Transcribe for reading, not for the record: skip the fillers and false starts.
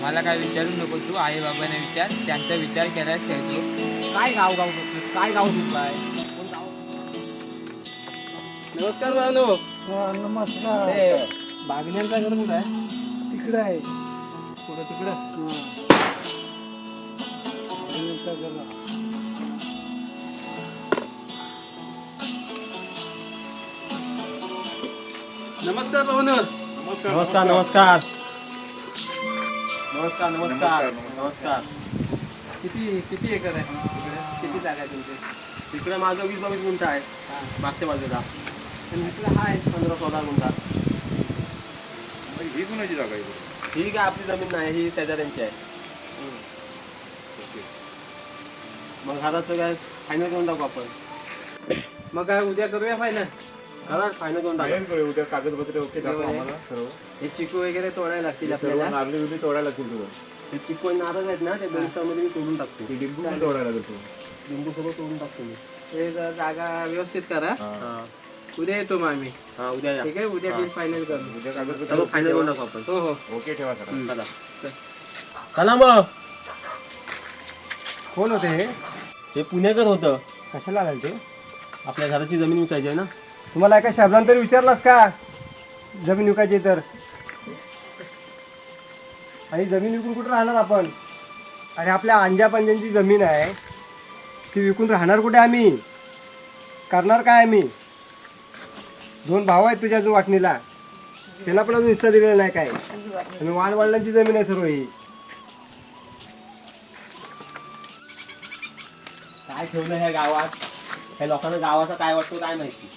मला काय विचारू नको तू, आई बाबांना विचार, त्यांचा विचार केल्यास काय तू. काय गाव गाव करतोस, काय गाव सुटलाय. नमस्कार भावनो. नमस्कार. ते बागण्यांचा घर कुठं आहे? तिकडे आहे. कुठं तिकडं? नमस्कार भावनो. नमस्कार नमस्कार नमस्कार नमस्कार नमस्कार. किती किती एकर आहे तिकडे? किती जागा आहे तुमची? तिकडे माझं 20-22 गुंठ आहे. मागच्या बाजूला आणि इकडं आहे 15-16 गुंठा. ही कुणाची जागा आहे? ही काय आपली जमीन नाही, ही शेजाऱ्यांची आहे. मग घराचं काय फायनल करून टाकू आपण. मग काय उद्या करूया फायनल? घरात फायनल करून टाकू. फायनल करूया उद्या. कागदपत्रे ओके दाखवा आम्हाला सर्व. हे चिकू वगैरे तोडायला लागतील सर्व आपल्याला. नारळी बिरली तोडायला लागतील तुला. ते चिकू आणि नारळ आहेत ना, ते 2 दिवसामध्ये मी तोडून टाकतो. ती लिंबू पण तोडायला लागतो. लिंबू सगळं तोडून टाकतो मी. हे जर जागा व्यवस्थित करा. हा उद्या येतो मग आम्ही. हा उद्या या. ठीक आहे, उद्या बिल फायनल करू. उद्या सर्व कागदपत्र फायनल करून टाकू आपण. हो हो. ओके ठेवा सर. चला चला मग. कोण होते हे? ते पुणेकर होतं. कशाला आलं ते? आपल्या घराची जमीन विकायची आहे ना. तुम्हाला एका शब्दांत तरी विचारलास का जमीन विकायची तर? आणि जमीन विकून कुठं राहणार आपण? अरे आपल्या अंजा पंजांची जमीन आहे, ती विकून राहणार कुठे आम्ही? करणार काय आम्ही? 2 भाऊ आहेत तुझ्या अजून वाटणीला, त्यांना पण अजून हिस्सा दिलेला नाही काय. आणि वाडवडिलांची जमीन आहे सर्व ही. काय ठेवलं ह्या गावात? ह्या लोकांना गावाचा काय वाटतो काय माहिती.